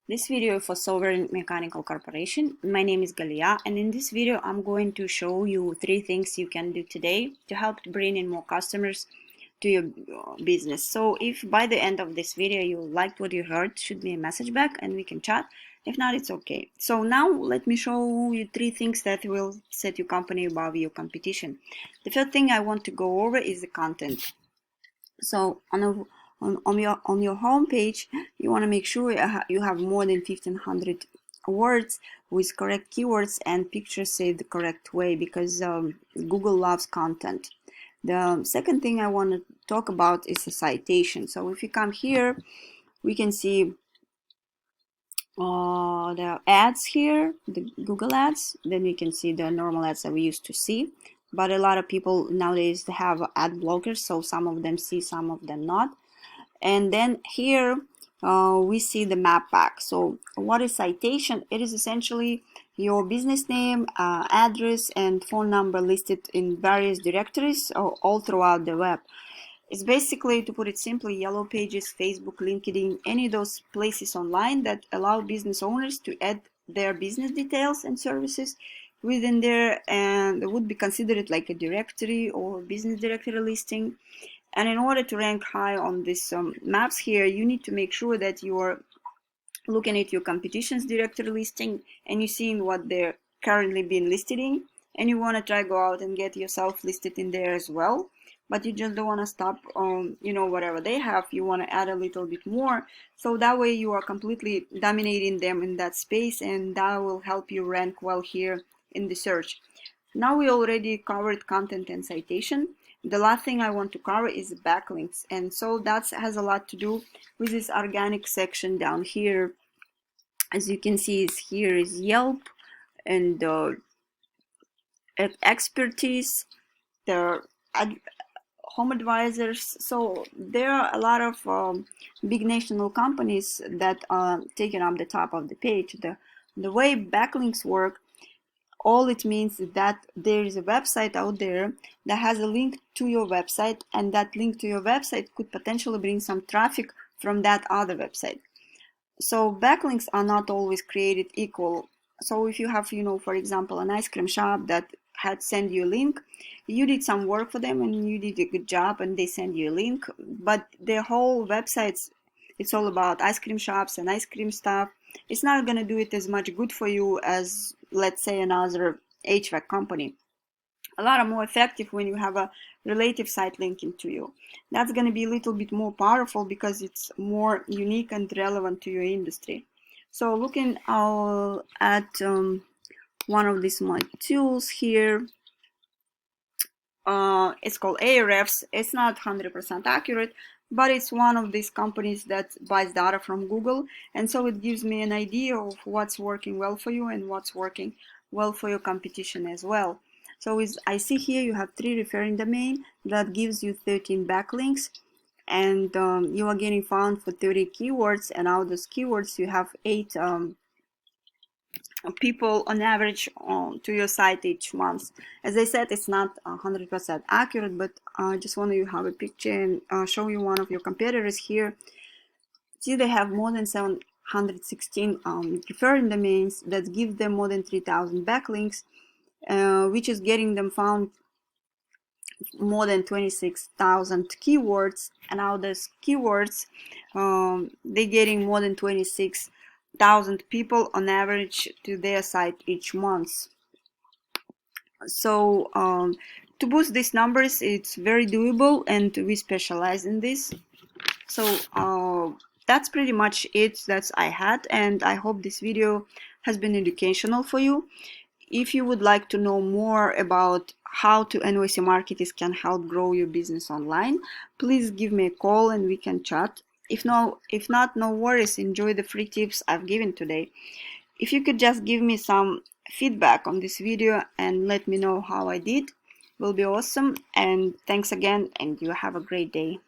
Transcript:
This video is for Sovereign Mechanical Corporation. My name is Galia, and in this video I'm going to show you 3 things you can do today to help bring in more customers to your business. So if by the end of this video you liked what you heard, shoot me a message back and we can chat. If not, it's okay. So now let me show you 3 things that will set your company above your competition. The first thing I want to go over is the content. So on your home page, you want to make sure you have more than 1500 words with correct keywords and pictures saved the correct way, because Google loves content. The second thing I want to talk about is the citation. So if you come here, we can see the ads here, the Google ads. Then we can see the normal ads that we used to see. But a lot of people nowadays have ad blockers, so some of them see, some of them not. And then here we see the map pack. So what is citation? It is essentially your business name, address, and phone number listed in various directories all throughout the web. It's basically, to put it simply, yellow pages, Facebook, LinkedIn, any of those places online that allow business owners to add their business details and services within there, and it would be considered like a directory or business directory listing. And in order to rank high on these maps here, you need to make sure that you are looking at your competition's directory listing and you're seeing what they're currently being listed in, and you want to try go out and get yourself listed in there as well. But you just don't want to stop on whatever they have. You want to add a little bit more, so that way you are completely dominating them in that space, and that will help you rank well here in the search. Now we already covered content and citation. The last thing I want to cover is backlinks, and so that has a lot to do with this organic section down here. As you can see, here is Yelp and expertise, the home advisors. So there are a lot of big national companies that are taking up the top of the page. The way backlinks work, all it means is that there is a website out there that has a link to your website, and that link to your website could potentially bring some traffic from that other website. So backlinks are not always created equal. So if you have, for example, an ice cream shop that had sent you a link, you did some work for them and you did a good job and they send you a link, but their whole websites, it's all about ice cream shops and ice cream stuff. It's not going to do it as much good for you as, let's say, another HVAC company. A lot more effective when you have a relative site linking to you. That's going to be a little bit more powerful because it's more unique and relevant to your industry. So looking at one of these my tools here, it's called Ahrefs. It's not 100% accurate, but it's one of these companies that buys data from Google, and so it gives me an idea of what's working well for you and what's working well for your competition as well. So I see here you have 3 referring domain that gives you 13 backlinks, and you are getting found for 30 keywords, and out of those keywords you have 8 people on average to your site each month. As I said, it's not 100% accurate, but I just want to have a picture and show you one of your competitors here. See, they have more than 716 referring domains that give them more than 3,000 backlinks, which is getting them found more than 26,000 keywords, and out of those keywords they're getting more than 26,000 people on average to their site each month. So to boost these numbers, it's very doable, and we specialize in this. So that's pretty much it that I had, and I hope this video has been educational for you. If you would like to know more about how NYC marketers can help grow your business online, please give me a call and we can chat. If not, no worries. Enjoy the free tips I've given today. If you could just give me some feedback on this video and let me know how I did, will be awesome. And thanks again, and you have a great day.